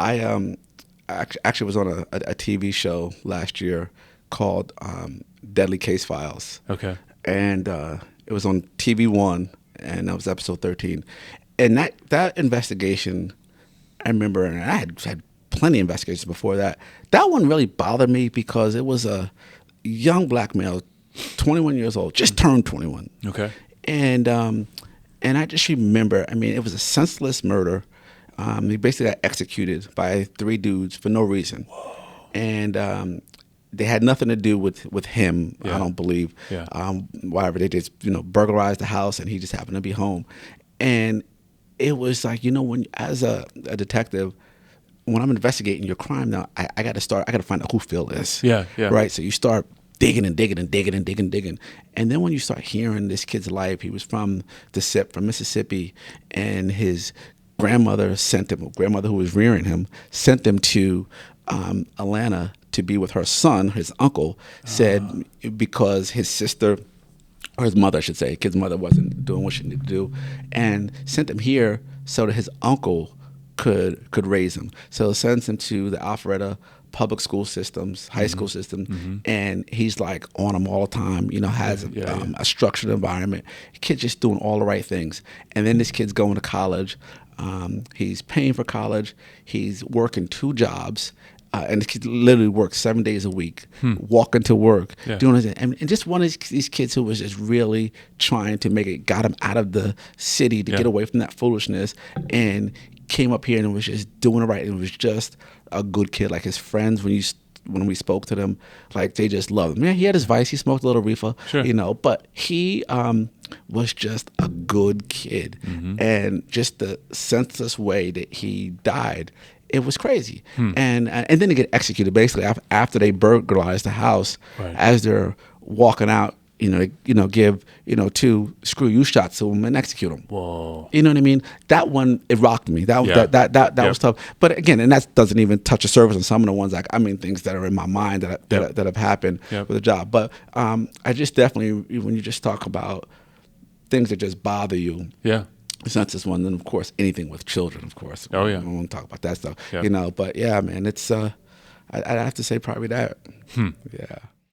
I actually was on a TV show last year called Deadly Case Files. Okay. And it was on TV1, and that was episode 13. And that investigation, I remember, and I had plenty of investigations before that. That one really bothered me because it was a young black male, 21 years old, just turned 21. Okay. And I just remember, I mean, it was a senseless murder. He basically got executed by 3 dudes for no reason. Whoa. And they had nothing to do with him, Yeah. I don't believe. Yeah. Whatever, they just, burglarized the house, and he just happened to be home. And it was like, when as a detective, when I'm investigating your crime now, I got to find out who Phil is. Yeah, yeah. Right? So you start digging and digging and digging and digging and digging. And then when you start hearing this kid's life, he was from Mississippi, and his grandmother who was rearing him, sent him to Atlanta to be with her son. His uncle said because his sister, or his mother, I should say, kid's mother wasn't doing what she needed to do, and sent him here so that his uncle could raise him. So it sends him to the Alpharetta public school systems, high school system, and he's like on them all the time, has a structured environment. Kid's just doing all the right things. And then this kid's going to college. He's paying for college. He's working 2 jobs. And this kid literally works 7 days a week, walking to work, doing it. And just one of these kids who was just really trying to make it, got him out of the city to get away from that foolishness, and came up here and was just doing it right. And was just a good kid. Like his friends, when we spoke to them, like they just loved him. Yeah, he had his vice. He smoked a little reefer, but he was just a good kid. And just the senseless way that he died, it was crazy. And then they get executed basically after they burglarized the house. Right. As they're walking out, give 2 screw you shots to him and execute him. Whoa. You know what I mean? That one, it rocked me. That was tough. But again, and that doesn't even touch the surface on some of the ones, things that are in my mind that have happened with the job. But I just definitely, when you just talk about things that just bother you. Yeah. It's not just one. Then of course, anything with children, of course. Oh yeah. I won't talk about that stuff. Yeah. But yeah, man, it's I'd have to say probably that. Yeah.